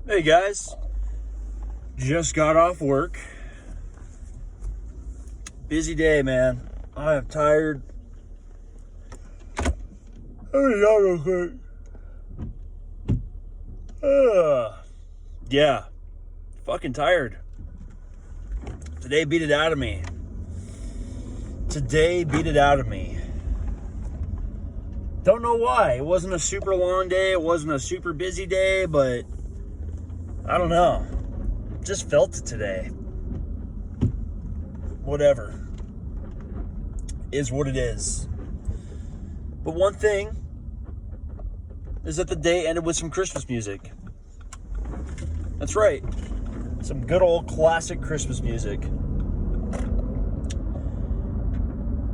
Hey guys, just got off work. Busy day, man. I am tired. Let me out real quick. Yeah, fucking tired. Today beat it out of me. Don't know why. It wasn't a super long day. It wasn't a super busy day, but I don't know. Just felt it today. Whatever. Is what it is. But one thing is that the day ended with some Christmas music. That's right. Some good old classic Christmas music.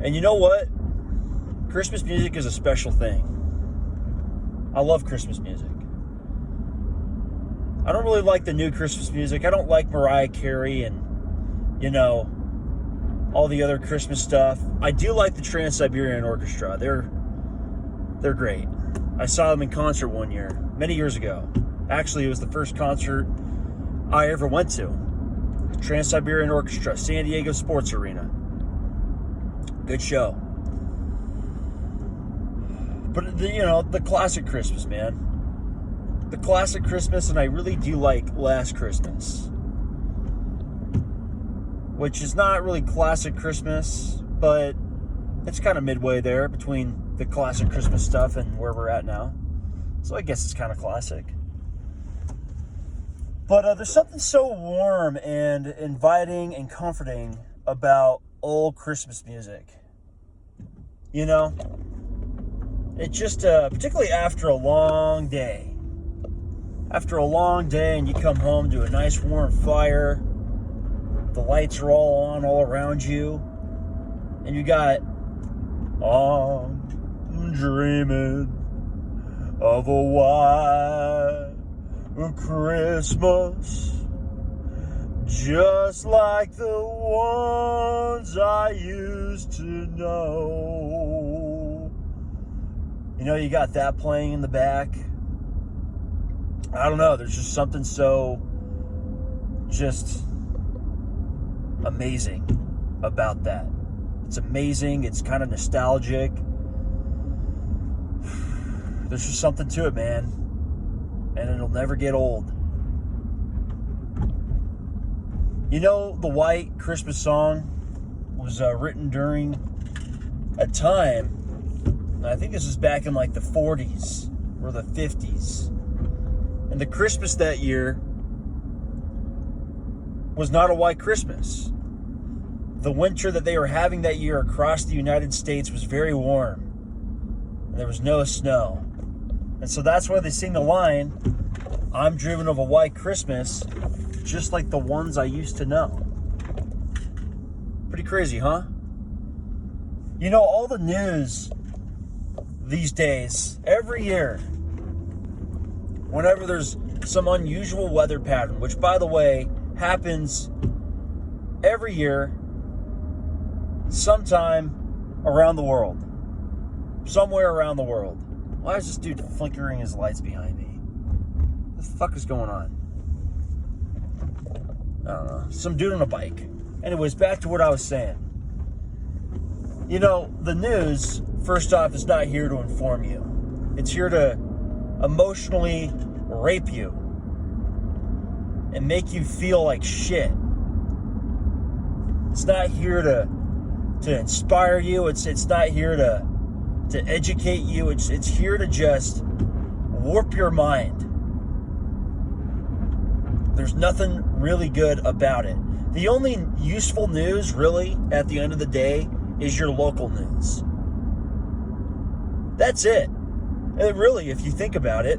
And you know what? Christmas music is a special thing. I love Christmas music. I don't really like the new Christmas music. I don't like Mariah Carey and, all the other Christmas stuff. I do like the Trans-Siberian Orchestra. They're great. I saw them in concert one year, many years ago. Actually, it was the first concert I ever went to. Trans-Siberian Orchestra, San Diego Sports Arena. Good show. But, the classic Christmas, man. The classic Christmas, and I really do like Last Christmas. Which is not really classic Christmas, but it's kind of midway there between the classic Christmas stuff and where we're at now. So I guess it's kind of classic. But there's something so warm and inviting and comforting about old Christmas music. It just, particularly after a long day. After a long day and you come home to a nice warm fire, the lights are all on all around you, and you got, I'm dreaming of a white Christmas, just like the ones I used to know. You got that playing in the back. I don't know, there's just something so just amazing about that. It's amazing, it's kind of nostalgic. There's just something to it, man. And it'll never get old. The White Christmas song was written during a time, I think this was back in like the 40s or the 50s. And the Christmas that year was not a white Christmas. The winter that they were having that year across the United States was very warm. And there was no snow. And so that's why they sing the line, I'm dreaming of a white Christmas, just like the ones I used to know. Pretty crazy, huh? All the news these days, every year, whenever there's some unusual weather pattern, which, by the way, happens every year, sometime around the world. Somewhere around the world. Why is this dude flickering his lights behind me? What the fuck is going on? I don't know. Some dude on a bike. Anyways, back to what I was saying. The news, first off, is not here to inform you. It's here to emotionally rape you and make you feel like shit. It's not here to inspire you. It's not here to educate you. It's here to just warp your mind. There's nothing really good about it. The only useful news, really, at the end of the day, is your local news. That's it. And really, if you think about it.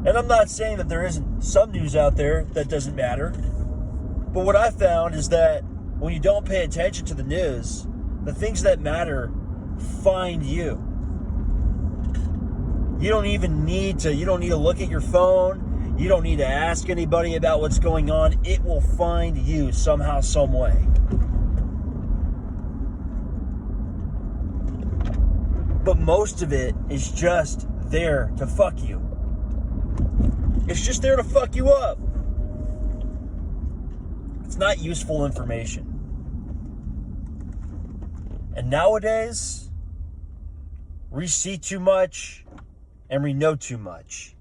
And I'm not saying that there isn't some news out there that doesn't matter. But what I found is that when you don't pay attention to the news, the things that matter find you. You don't need to look at your phone. You don't need to ask anybody about what's going on. It will find you somehow, some way. But most of it is just there to fuck you. It's just there to fuck you up. It's not useful information. And nowadays, we see too much and we know too much.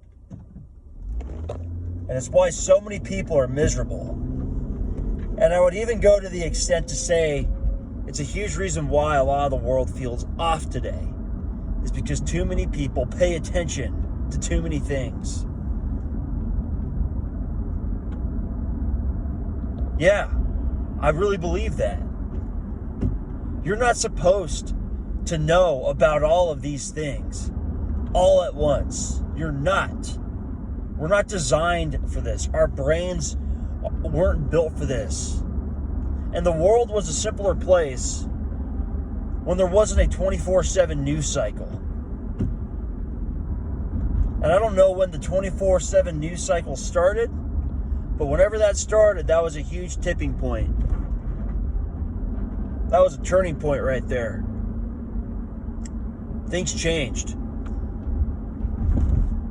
And it's why so many people are miserable. And I would even go to the extent to say it's a huge reason why a lot of the world feels off today. Is because too many people pay attention to too many things. Yeah, I really believe that. You're not supposed to know about all of these things all at once. You're not. We're not designed for this. Our brains weren't built for this. And the world was a simpler place when there wasn't a 24/7 news cycle. And I don't know when the 24/7 news cycle started, but whenever that started, that was a huge tipping point. That was a turning point right there. Things changed.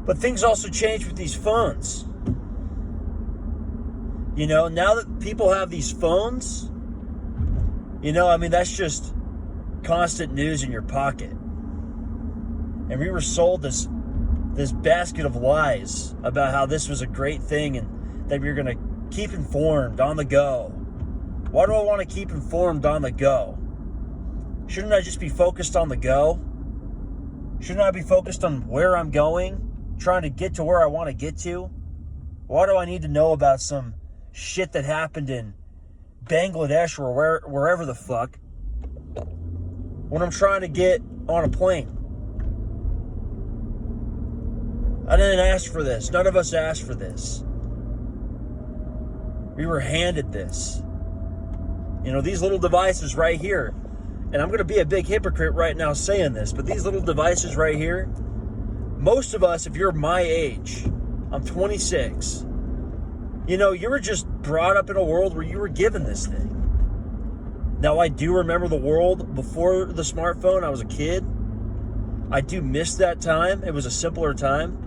But things also changed with these phones. You know, now that people have these phones, that's just constant news in your pocket. And we were sold this basket of lies about how this was a great thing and that we were going to keep informed on the go. Why do I want to keep informed on the go? Shouldn't I just be focused on the go? Shouldn't I be focused on where I'm going, trying to get to where I want to get to? Why do I need to know about some shit that happened in Bangladesh or wherever the fuck when I'm trying to get on a plane? I didn't ask for this. None of us asked for this. We were handed this. These little devices right here, and I'm going to be a big hypocrite right now saying this, but these little devices right here, most of us, if you're my age, I'm 26, you were just brought up in a world where you were given this thing. Now, I do remember the world before the smartphone. I was a kid. I do miss that time. It was a simpler time.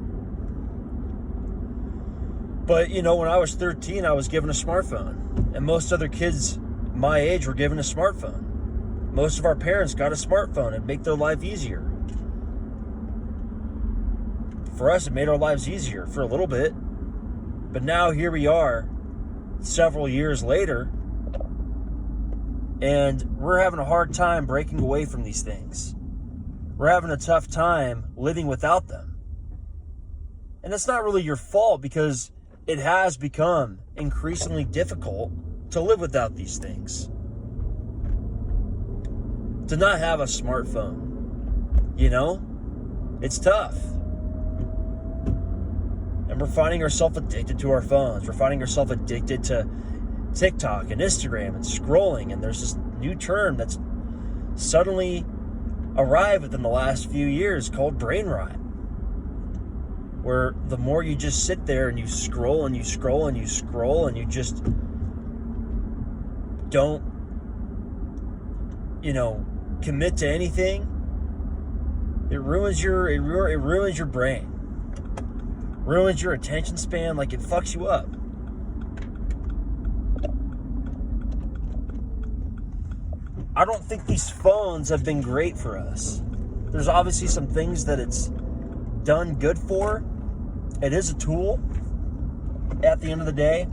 But, when I was 13, I was given a smartphone. And most other kids my age were given a smartphone. Most of our parents got a smartphone and make their life easier. For us, it made our lives easier for a little bit. But now here we are, several years later, and we're having a hard time breaking away from these things. We're having a tough time living without them. And it's not really your fault because it has become increasingly difficult to live without these things. To not have a smartphone, it's tough. And we're finding ourselves addicted to our phones. We're finding ourselves addicted to TikTok and Instagram and scrolling. And there's this new term that's suddenly arrived within the last few years called brain rot. Where the more you just sit there and you scroll and you scroll and you scroll and you just don't, commit to anything, it ruins your brain. Ruins your attention span, like it fucks you up. I don't think these phones have been great for us. There's obviously some things that it's done good for. It is a tool. At the end of the day,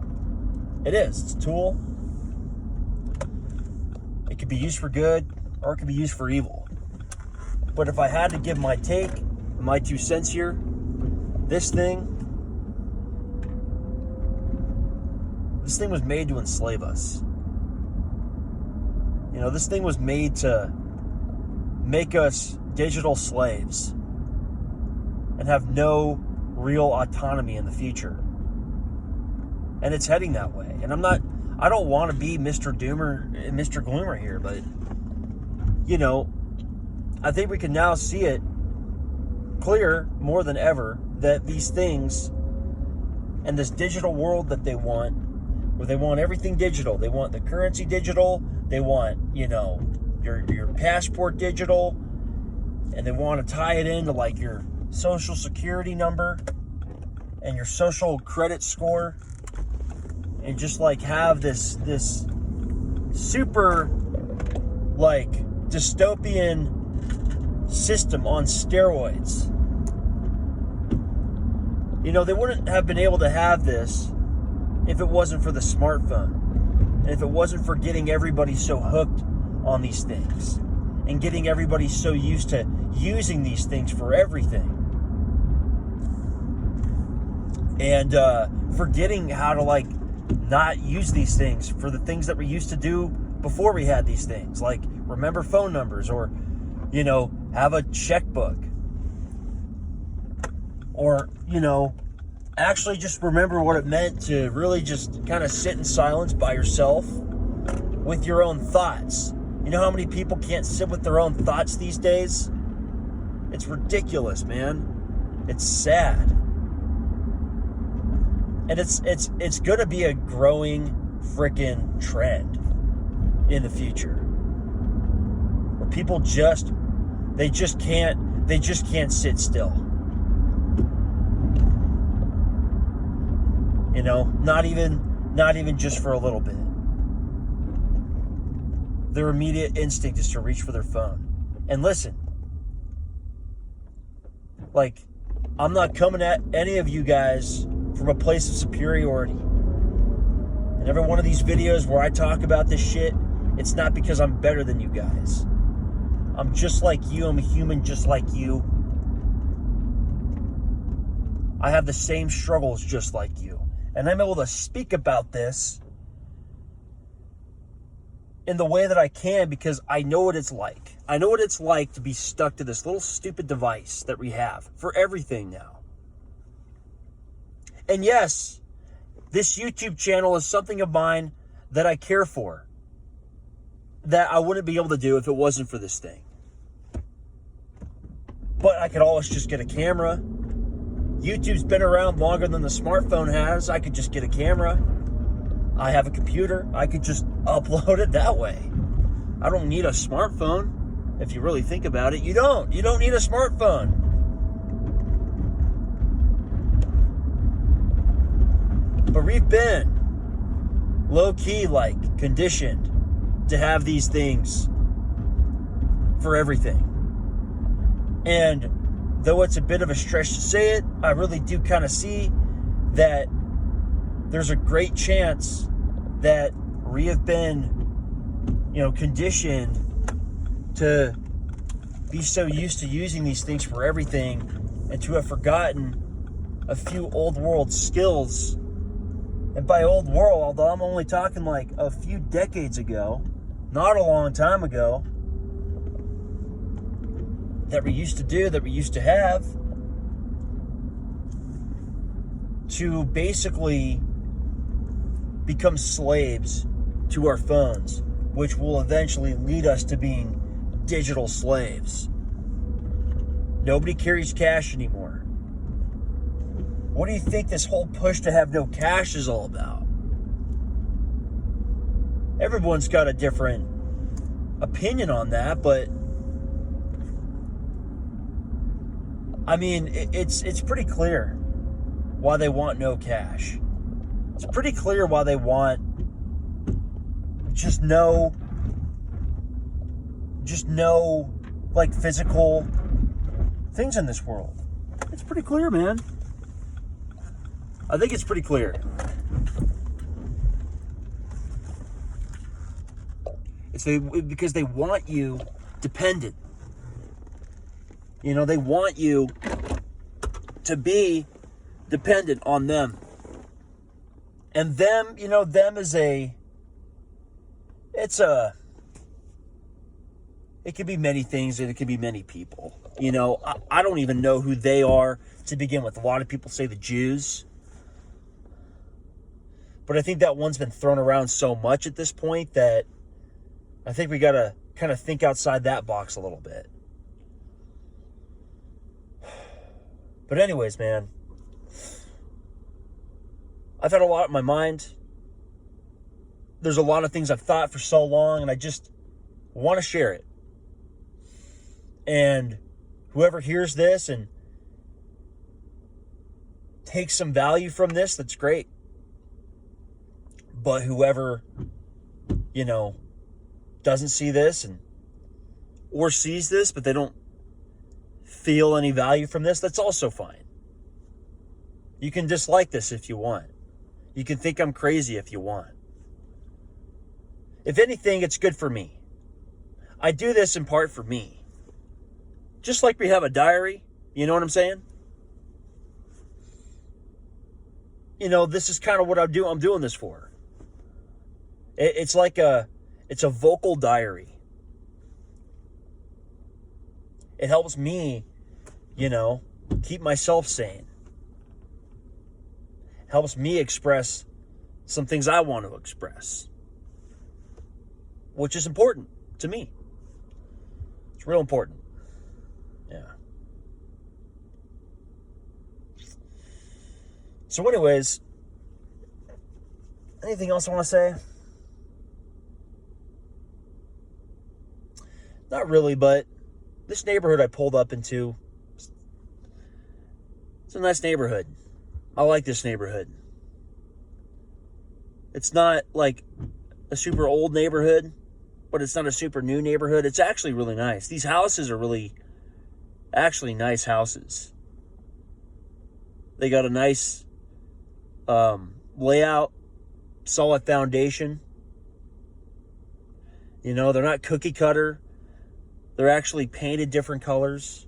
it is. It's a tool. It can be used for good or it can be used for evil. But if I had to give my take, my 2 cents here, this thing was made to enslave us. This thing was made to make us digital slaves and have no real autonomy in the future. And it's heading that way. And I don't want to be Mr. Doomer and Mr. Gloomer here, but, I think we can now see it clear more than ever that these things and this digital world that they want, where they want everything digital. They want the currency digital. They want, your passport digital. And they want to tie it into like your social security number. and your social credit score, and just like have this super like dystopian system on steroids. You know, they wouldn't have been able to have this if it wasn't for the smartphone, and if it wasn't for getting everybody so hooked on these things and getting everybody so used to using these things for everything, and forgetting how to like not use these things for the things that we used to do before we had these things, like remember phone numbers, or, you know, have a checkbook, or, you know, actually just remember what it meant to really just kind of sit in silence by yourself with your own thoughts. You know how many people can't sit with their own thoughts these days? It's ridiculous, man. It's sad. And it's going to be a growing freaking trend in the future, where people just can't sit still. You know, not even just for a little bit. Their immediate instinct is to reach for their phone. And listen, like, I'm not coming at any of you guys from a place of superiority. And every one of these videos where I talk about this shit, it's not because I'm better than you guys. I'm just like you. I'm a human just like you. I have the same struggles just like you. And I'm able to speak about this in the way that I can because I know what it's like. I know what it's like to be stuck to this little stupid device that we have for everything now. And yes, this YouTube channel is something of mine that I care for, that I wouldn't be able to do if it wasn't for this thing. But I could always just get a camera. YouTube's been around longer than the smartphone has. I could just get a camera. I have a computer. I could just upload it that way. I don't need a smartphone. If you really think about it, you don't. You don't need a smartphone. But we've been low-key, like, conditioned to have these things for everything. And though it's a bit of a stretch to say it, I really do kind of see that there's a great chance that we have been, you know, conditioned to be so used to using these things for everything and to have forgotten a few old world skills. And by old world, I'm only talking like a few decades ago, not a long time ago, that we used to do, that we used to have, to basically become slaves to our phones, which will eventually lead us to being digital slaves. Nobody carries cash anymore. What do you think this whole push to have no cash is all about? Everyone's got a different opinion on that, but I mean, it's pretty clear why they want no cash. It's pretty clear why they want just no like physical things in this world. It's pretty clear, man. I think it's pretty clear. It's because they want you dependent. You know, they want you to be dependent on them. And them, you know, them is it could be many things, and it could be many people. You know, I don't even know who they are to begin with. A lot of people say the Jews. But I think that one's been thrown around so much at this point that I think we got to kind of think outside that box a little bit. But anyways, man, I've had a lot in my mind. There's a lot of things I've thought for so long, and I just want to share it. And whoever hears this and take some value from this, that's great. But whoever, doesn't see this or sees this, but they don't feel any value from this, that's also fine. You can dislike this if you want. You can think I'm crazy if you want. If anything, it's good for me. I do this in part for me. Just like we have a diary, you know what I'm saying? This is kind of what I'm doing this for. It's like it's a vocal diary. It helps me, keep myself sane. Helps me express some things I want to express, which is important to me. It's real important. Yeah. So anyways, anything else I want to say? Not really, but this neighborhood I pulled up into, it's a nice neighborhood. I like this neighborhood. It's not like a super old neighborhood, but it's not a super new neighborhood. It's actually really nice. These houses are really actually nice houses. They got a nice layout, solid foundation. They're not cookie cutter. They're actually painted different colors.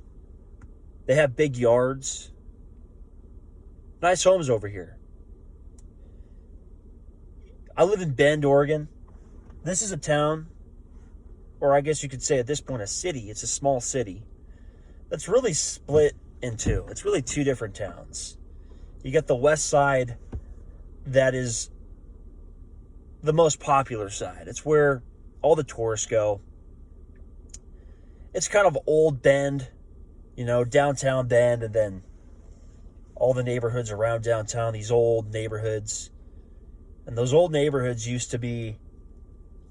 They have big yards. Nice homes over here. I live in Bend, Oregon. This is a town, or I guess you could say at this point a city. It's a small city that's really split in two. It's really two different towns. You got the west side that is the most popular side. It's where all the tourists go. It's kind of old Bend, downtown Bend, and then all the neighborhoods around downtown, these old neighborhoods. And those old neighborhoods used to be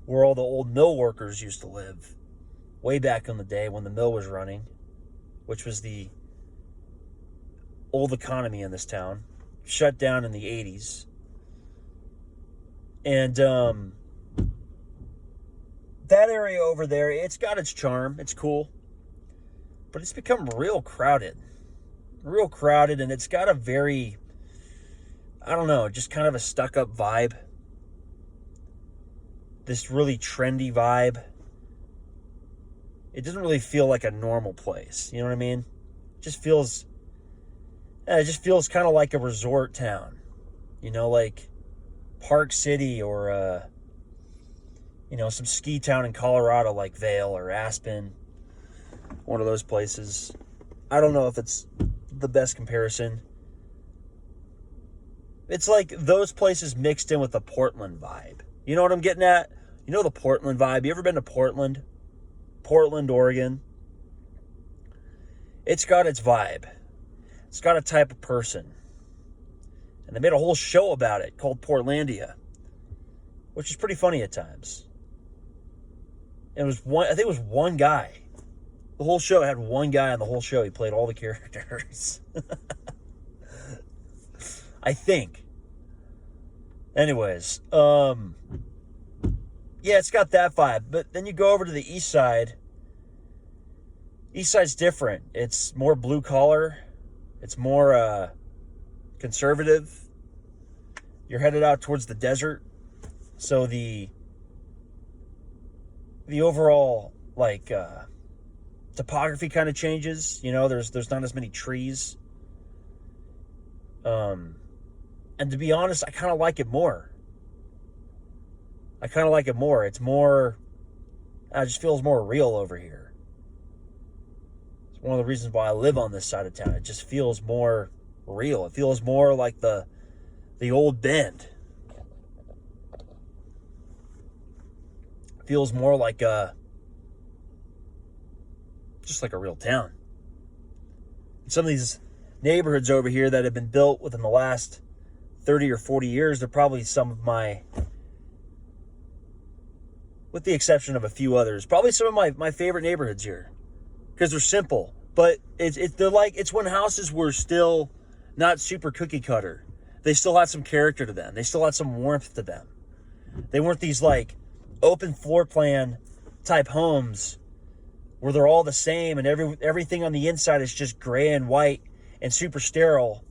where all the old mill workers used to live way back in the day when the mill was running, which was the old economy in this town, shut down in the 80s. And that area over there, it's got its charm. It's cool. But it's become real crowded. And it's got a very, I don't know, just kind of a stuck-up vibe. This really trendy vibe. It doesn't really feel like a normal place. You know what I mean? It just feels kind of like a resort town. Like Park City or, some ski town in Colorado like Vail or Aspen. One of those places. I don't know if it's the best comparison. It's like those places mixed in with the Portland vibe. You know what I'm getting at? The Portland vibe. You ever been to Portland? Portland, Oregon. It's got its vibe. It's got a type of person. And they made a whole show about it called Portlandia, which is pretty funny at times. And I think it was one guy. The whole show had one guy on the whole show. He played all the characters. I think. Anyways, yeah, it's got that vibe. But then you go over to the east side. East side's different. It's more blue collar. It's more conservative. You're headed out towards the desert. So the overall topography kind of changes. There's not as many trees. And to be honest, I kind of like it more. It's more, it just feels more real over here. It's one of the reasons why I live on this side of town. It just feels more real. It feels more like the old Bend. It feels more like just like a real town. Some of these neighborhoods over here that have been built within the last 30 or 40 years, they're probably some of my, with the exception of a few others, probably some of my favorite neighborhoods here. Because they're simple. But it's when houses were still not super cookie cutter. They still had some character to them. They still had some warmth to them. They weren't these like open floor plan type homes where they're all the same and everything on the inside is just gray and white and super sterile.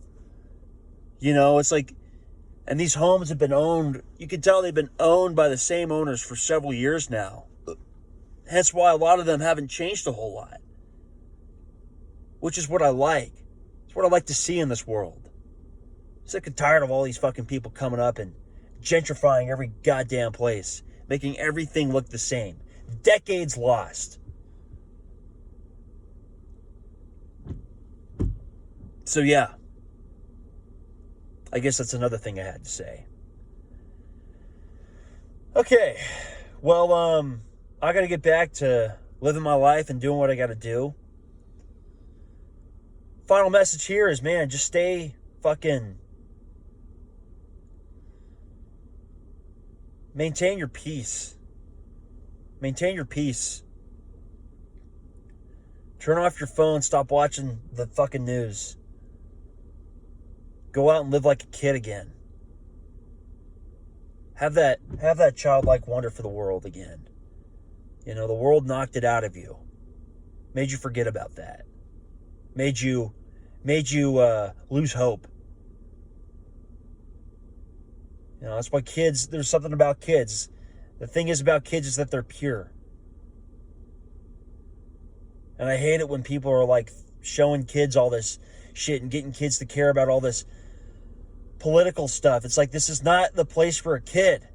You know, it's like, and these homes have been owned, you can tell they've been owned by the same owners for several years now. Hence why a lot of them haven't changed a whole lot. Which is what I like. It's what I like to see in this world. Sick and tired of all these fucking people coming up and gentrifying every goddamn place, making everything look the same. Decades lost. So yeah, I guess that's another thing I had to say. Okay, well, I gotta get back to living my life and doing what I gotta do. Final message here is, man, just stay fucking... Maintain your peace. Maintain your peace. Turn off your phone. Stop watching the fucking news. Go out and live like a kid again. Have that childlike wonder for the world again. You know, the world knocked it out of you. Made you forget about that. Made you lose hope. You know, that's why kids, there's something about kids. The thing is about kids is that they're pure. And I hate it when people are like showing kids all this shit and getting kids to care about all this political stuff. It's like, this is not the place for a kid.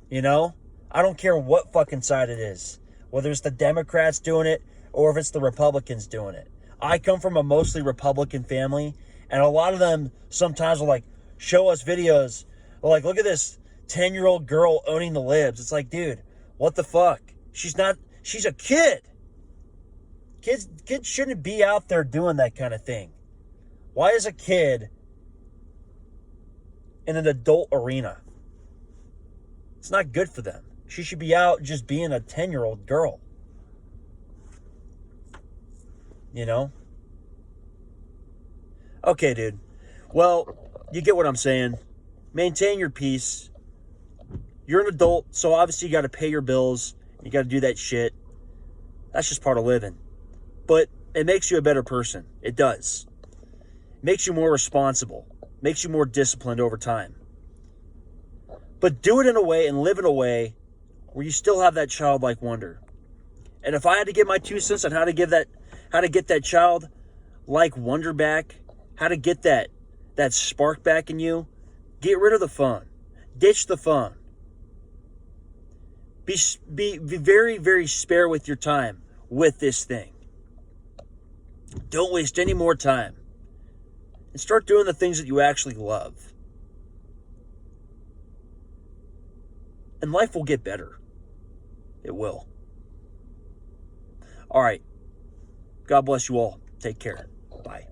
You know? I don't care what fucking side it is. Whether it's the Democrats doing it or if it's the Republicans doing it. I come from a mostly Republican family, and a lot of them sometimes will like show us videos like, look at this 10-year-old girl owning the libs. It's like, dude, what the fuck? She's a kid. Kids shouldn't be out there doing that kind of thing. Why is a kid in an adult arena? It's not good for them. She should be out just being a 10-year-old girl. You know? Okay, dude. Well, you get what I'm saying. Maintain your peace. You're an adult, so obviously you got to pay your bills. You got to do that shit. That's just part of living. But it makes you a better person. It does. It makes you more responsible. Makes you more disciplined over time. But do it in a way and live in a way where you still have that childlike wonder. And if I had to give my 2 cents on how to get that childlike wonder back, how to get that spark back in you, get rid of the phone. Ditch the phone. Be very, very spare with your time with this thing. Don't waste any more time. And start doing the things that you actually love. And life will get better. It will. All right. God bless you all. Take care. Bye.